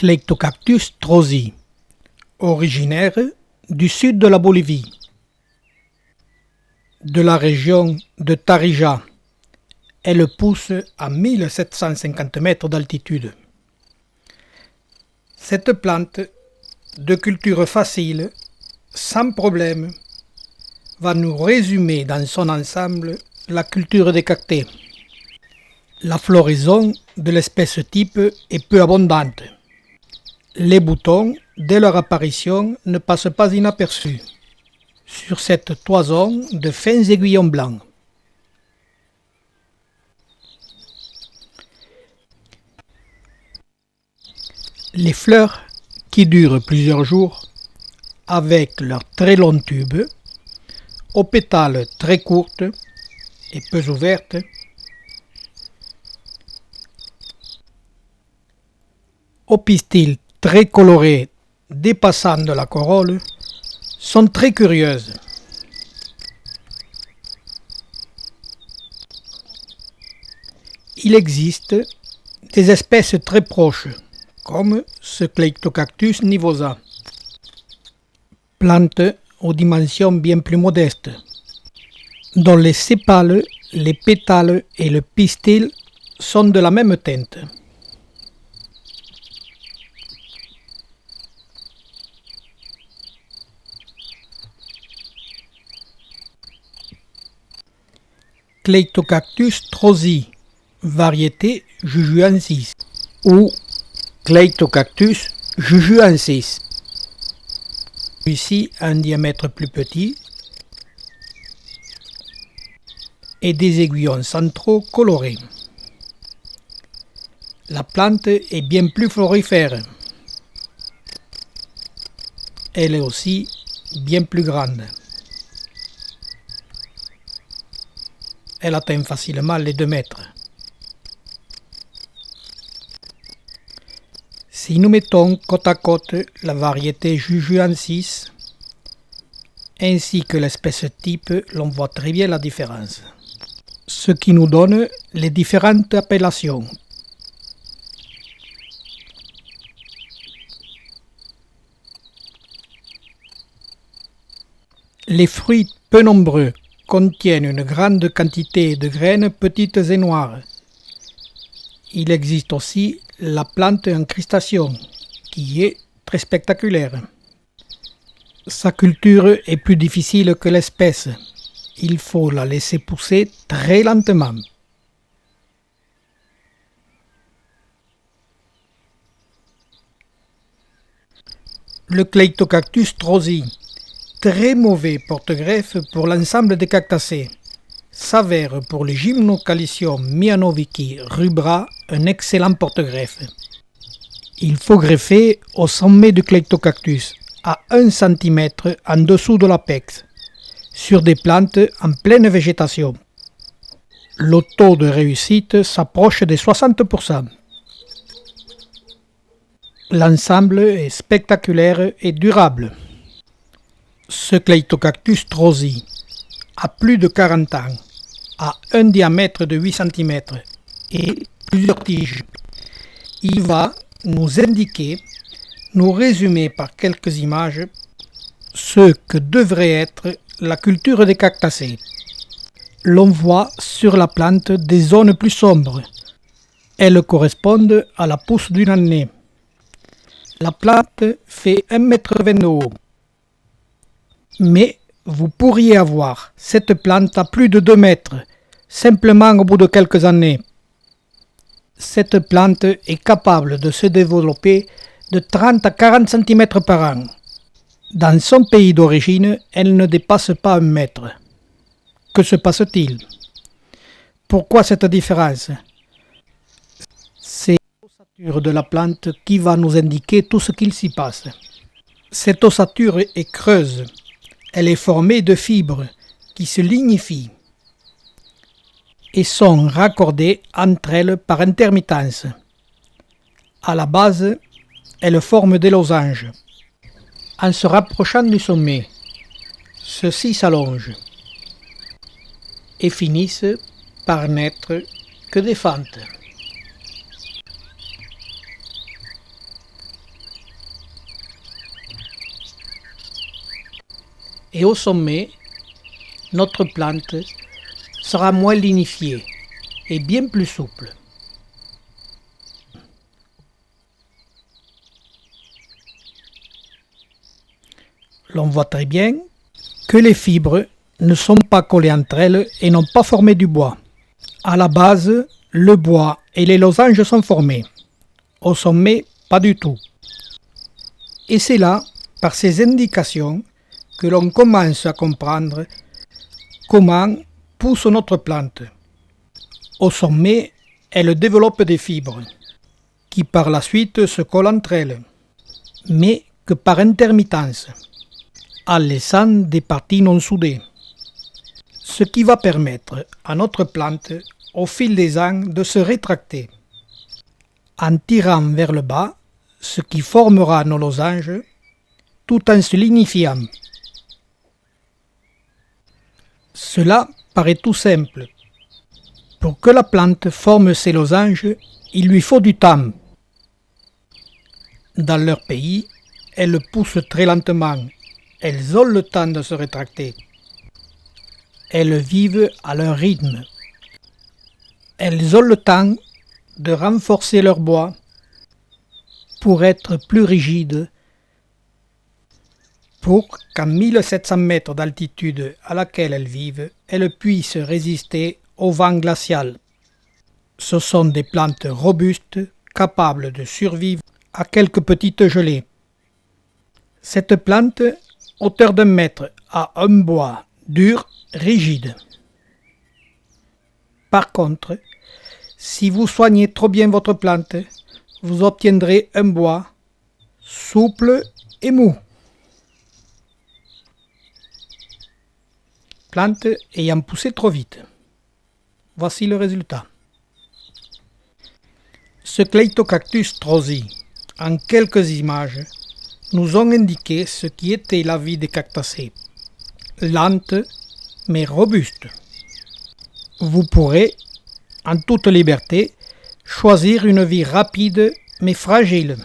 Cleitocactus trozi, originaire du sud de la Bolivie, de la région de Tarija. Elle pousse à 1750 mètres d'altitude. Cette plante, de culture facile, sans problème, va nous résumer dans son ensemble la culture des cactés. La floraison de l'espèce type est peu abondante. Les boutons, dès leur apparition, ne passent pas inaperçus sur cette toison de fins aiguillons blancs. Les fleurs, qui durent plusieurs jours, avec leurs très longs tubes, aux pétales très courtes et peu ouvertes, aux pistils très colorés dépassant de la corolle, sont très curieuses. Il existe des espèces très proches, comme ce Cleitocactus nivosa, plante aux dimensions bien plus modestes, dont les sépales, les pétales et le pistil sont de la même teinte. Cleitocactus trozi, variété jujuensis, ou Cleitocactus jujuensis. Celui-ci a un diamètre plus petit et des aiguillons centraux colorés. La plante est bien plus florifère. Elle est aussi bien plus grande. Elle atteint facilement les 2 mètres. Si nous mettons côte à côte la variété jujuensis ainsi que l'espèce type, l'on voit très bien la différence. Ce qui nous donne les différentes appellations. Les fruits peu nombreux contiennent une grande quantité de graines petites et noires. Il existe aussi la plante en crustation, qui est très spectaculaire. Sa culture est plus difficile que l'espèce. Il faut la laisser pousser très lentement. Le Cleitocactus trozi, très mauvais porte-greffe pour l'ensemble des cactacées, s'avère pour les Gymnocalcium mianovici rubra un excellent porte-greffe. Il faut greffer au sommet du Cleitocactus, à 1 cm en dessous de l'apex, sur des plantes en pleine végétation. Le taux de réussite s'approche des 60%. L'ensemble est spectaculaire et durable. Ce Cleitocactus trozi a plus de 40 ans, a un diamètre de 8 cm et plusieurs tiges. Il va nous indiquer, nous résumer par quelques images, ce que devrait être la culture des cactacées. L'on voit sur la plante des zones plus sombres. Elles correspondent à la pousse d'une année. La plante fait 1,20 m de haut. Mais vous pourriez avoir cette plante à plus de 2 mètres, simplement au bout de quelques années. Cette plante est capable de se développer de 30 à 40 cm par an. Dans son pays d'origine, elle ne dépasse pas 1 mètre. Que se passe-t-il? Pourquoi cette différence? C'est l'ossature de la plante qui va nous indiquer tout ce qu'il s'y passe. Cette ossature est creuse. Elle est formée de fibres qui se lignifient et sont raccordées entre elles par intermittence. À la base, elles forment des losanges. En se rapprochant du sommet, ceux-ci s'allongent et finissent par n'être que des fentes. et au sommet, notre plante sera moins lignifiée et bien plus souple. L'on voit très bien que les fibres ne sont pas collées entre elles et n'ont pas formé du bois. À la base, le bois et les losanges sont formés. Au sommet, pas du tout. Et c'est là, par ces indications, que l'on commence à comprendre comment pousse notre plante. Au sommet, elle développe des fibres, qui par la suite se collent entre elles, mais que par intermittence, en laissant des parties non soudées. Ce qui va permettre à notre plante, au fil des ans, de se rétracter, en tirant vers le bas, ce qui formera nos losanges, tout en se lignifiant. Cela paraît tout simple. Pour que la plante forme ses losanges, il lui faut du temps. Dans leur pays, elles poussent très lentement. Elles ont le temps de se rétracter. Elles vivent à leur rythme. Elles ont le temps de renforcer leur bois pour être plus rigides, pour qu'à 1700 mètres d'altitude à laquelle elles vivent, elles puissent résister au vent glacial. Ce sont des plantes robustes, capables de survivre à quelques petites gelées. Cette plante, hauteur d'1 mètre, a un bois dur, rigide. Par contre, si vous soignez trop bien votre plante, vous obtiendrez un bois souple et mou. Plante ayant poussé trop vite. Voici le résultat. Ce Cleitocactus Strozzi, en quelques images, nous ont indiqué ce qui était la vie des cactacées. Lente, mais robuste. Vous pourrez, en toute liberté, choisir une vie rapide mais fragile.